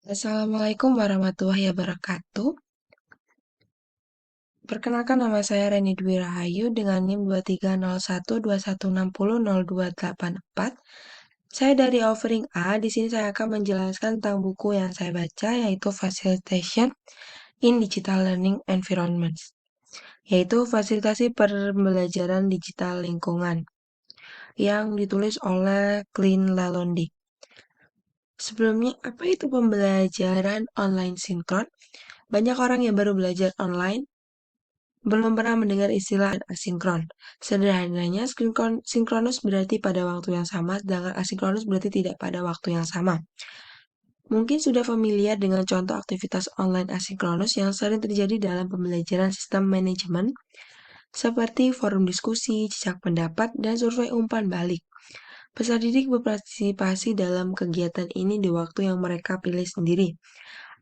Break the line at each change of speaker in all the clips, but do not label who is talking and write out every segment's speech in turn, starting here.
Assalamualaikum warahmatullahi wabarakatuh. Perkenalkan nama saya Reni Dwi Rahayu dengan NIM 230121600284. Saya dari Offering A. Di sini saya akan menjelaskan tentang buku yang saya baca yaitu Facilitation in Digital Learning Environments, yaitu fasilitasi pembelajaran digital lingkungan yang ditulis oleh Clint Lalonde. Sebelumnya, apa itu pembelajaran online sinkron? Banyak orang yang baru belajar online belum pernah mendengar istilah asinkron. Sederhananya, sinkronus berarti pada waktu yang sama, sedangkan asinkronus berarti tidak pada waktu yang sama. Mungkin sudah familiar dengan contoh aktivitas online asinkronus yang sering terjadi dalam pembelajaran sistem manajemen, seperti forum diskusi, jejak pendapat, dan survei umpan balik. Peserta didik berpartisipasi dalam kegiatan ini di waktu yang mereka pilih sendiri.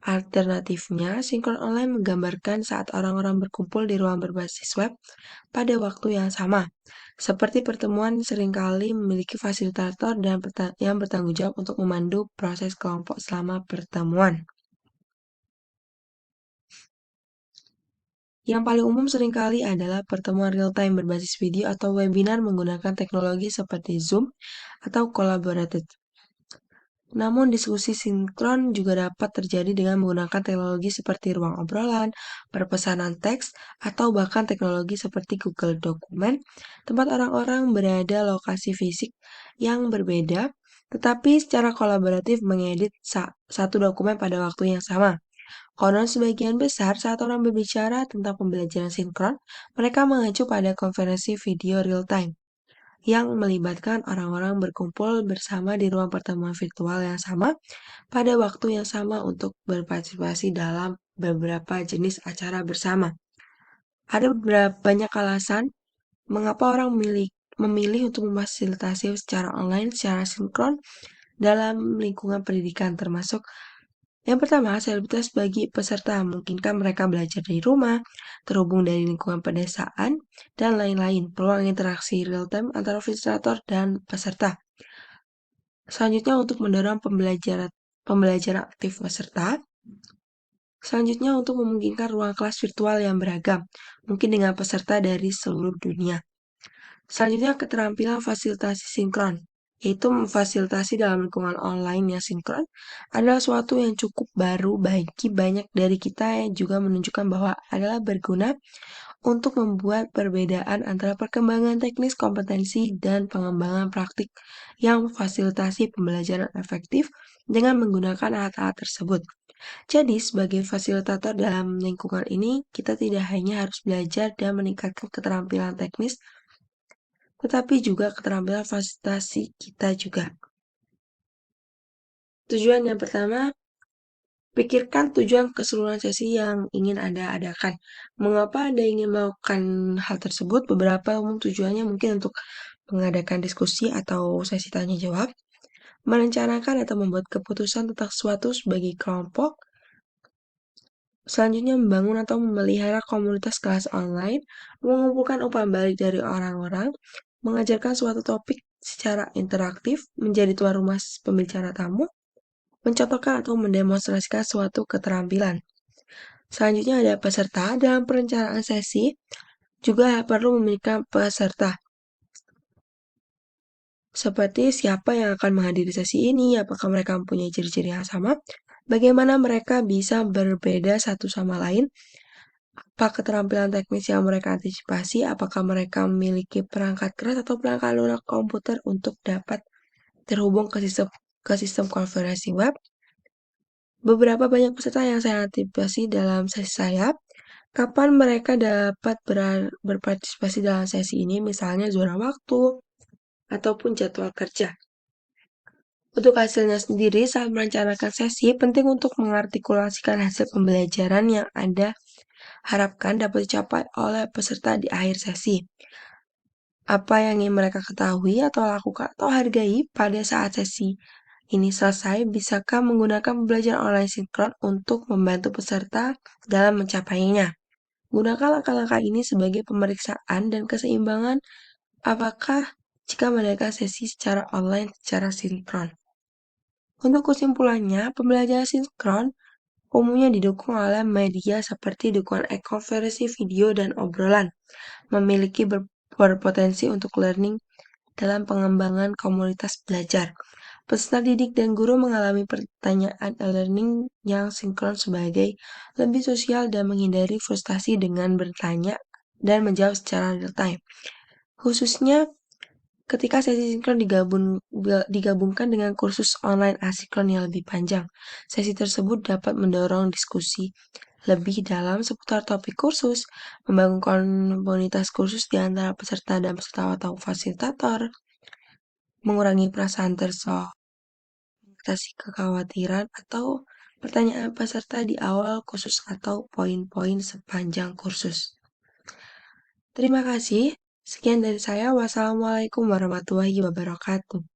Alternatifnya, sinkron online menggambarkan saat orang-orang berkumpul di ruang berbasis web pada waktu yang sama. Seperti pertemuan seringkali memiliki fasilitator dan yang bertanggung jawab untuk memandu proses kelompok selama pertemuan. Yang paling umum seringkali adalah pertemuan real-time berbasis video atau webinar menggunakan teknologi seperti Zoom atau Collaborative. Namun diskusi sinkron juga dapat terjadi dengan menggunakan teknologi seperti ruang obrolan, perpesanan teks, atau bahkan teknologi seperti Google Dokumen, tempat orang-orang berada lokasi fisik yang berbeda, tetapi secara kolaboratif mengedit satu dokumen pada waktu yang sama. Konon sebagian besar saat orang berbicara tentang pembelajaran sinkron, mereka mengacu pada konferensi video real-time yang melibatkan orang-orang berkumpul bersama di ruang pertemuan virtual yang sama pada waktu yang sama untuk berpartisipasi dalam beberapa jenis acara bersama. Ada banyak alasan mengapa orang memilih untuk memfasilitasi secara online, secara sinkron dalam lingkungan pendidikan, termasuk yang pertama, selebritas bagi peserta memungkinkan mereka belajar dari rumah, terhubung dari lingkungan pedesaan, dan lain-lain. Peluang interaksi real-time antara fasilitator dan peserta. Selanjutnya, untuk mendorong pembelajaran aktif peserta. Selanjutnya, untuk memungkinkan ruang kelas virtual yang beragam, mungkin dengan peserta dari seluruh dunia. Selanjutnya, keterampilan fasilitasi sinkron, yaitu memfasilitasi dalam lingkungan online yang sinkron adalah suatu yang cukup baru bagi banyak dari kita yang juga menunjukkan bahwa adalah berguna untuk membuat perbedaan antara perkembangan teknis kompetensi dan pengembangan praktik yang memfasilitasi pembelajaran efektif dengan menggunakan alat-alat tersebut. Jadi, sebagai fasilitator dalam lingkungan ini, kita tidak hanya harus belajar dan meningkatkan keterampilan teknis, tetapi juga keterampilan fasilitasi kita juga. Tujuan yang pertama, pikirkan tujuan keseluruhan sesi yang ingin Anda adakan. Mengapa Anda ingin melakukan hal tersebut? Beberapa umum tujuannya mungkin untuk mengadakan diskusi atau sesi tanya jawab, merencanakan atau membuat keputusan tentang sesuatu sebagai kelompok, selanjutnya membangun atau memelihara komunitas kelas online, mengumpulkan umpan balik dari orang-orang, mengajarkan suatu topik secara interaktif, menjadi tuan rumah pembicara tamu, mencontohkan atau mendemonstrasikan suatu keterampilan. Selanjutnya ada peserta. Dalam perencanaan sesi, juga perlu memiliki peserta. Seperti siapa yang akan menghadiri sesi ini, apakah mereka mempunyai ciri-ciri yang sama, bagaimana mereka bisa berbeda satu sama lain, apa keterampilan teknis yang mereka antisipasi, apakah mereka memiliki perangkat keras atau perangkat lunak komputer untuk dapat terhubung ke sistem konferensi web. Beberapa banyak peserta yang saya antisipasi dalam sesi saya, kapan mereka dapat berpartisipasi dalam sesi ini, misalnya zona waktu, ataupun jadwal kerja. Untuk hasilnya sendiri, saat merencanakan sesi, penting untuk mengartikulasikan hasil pembelajaran yang Anda harapkan dapat dicapai oleh peserta di akhir sesi. Apa yang ingin mereka ketahui atau lakukan atau hargai pada saat sesi ini selesai, bisakah menggunakan pembelajaran online sinkron untuk membantu peserta dalam mencapainya? Gunakan langkah-langkah ini sebagai pemeriksaan dan keseimbangan apakah jika mengadakan sesi secara online secara sinkron. Untuk kesimpulannya, pembelajaran sinkron umumnya didukung oleh media seperti dukungan konferensi video dan obrolan, memiliki berpotensi untuk learning dalam pengembangan komunitas belajar. Peserta didik dan guru mengalami pertanyaan e-learning yang sinkron sebagai lebih sosial dan menghindari frustasi dengan bertanya dan menjawab secara real time. Khususnya ketika sesi sinkron digabungkan dengan kursus online asinkron yang lebih panjang, sesi tersebut dapat mendorong diskusi lebih dalam seputar topik kursus, membangun komunitas kursus di antara peserta dan peserta atau fasilitator, mengurangi perasaan mengatasi kekhawatiran atau pertanyaan peserta di awal kursus atau poin-poin sepanjang kursus. Terima kasih. Sekian dari saya. Wassalamualaikum warahmatullahi wabarakatuh.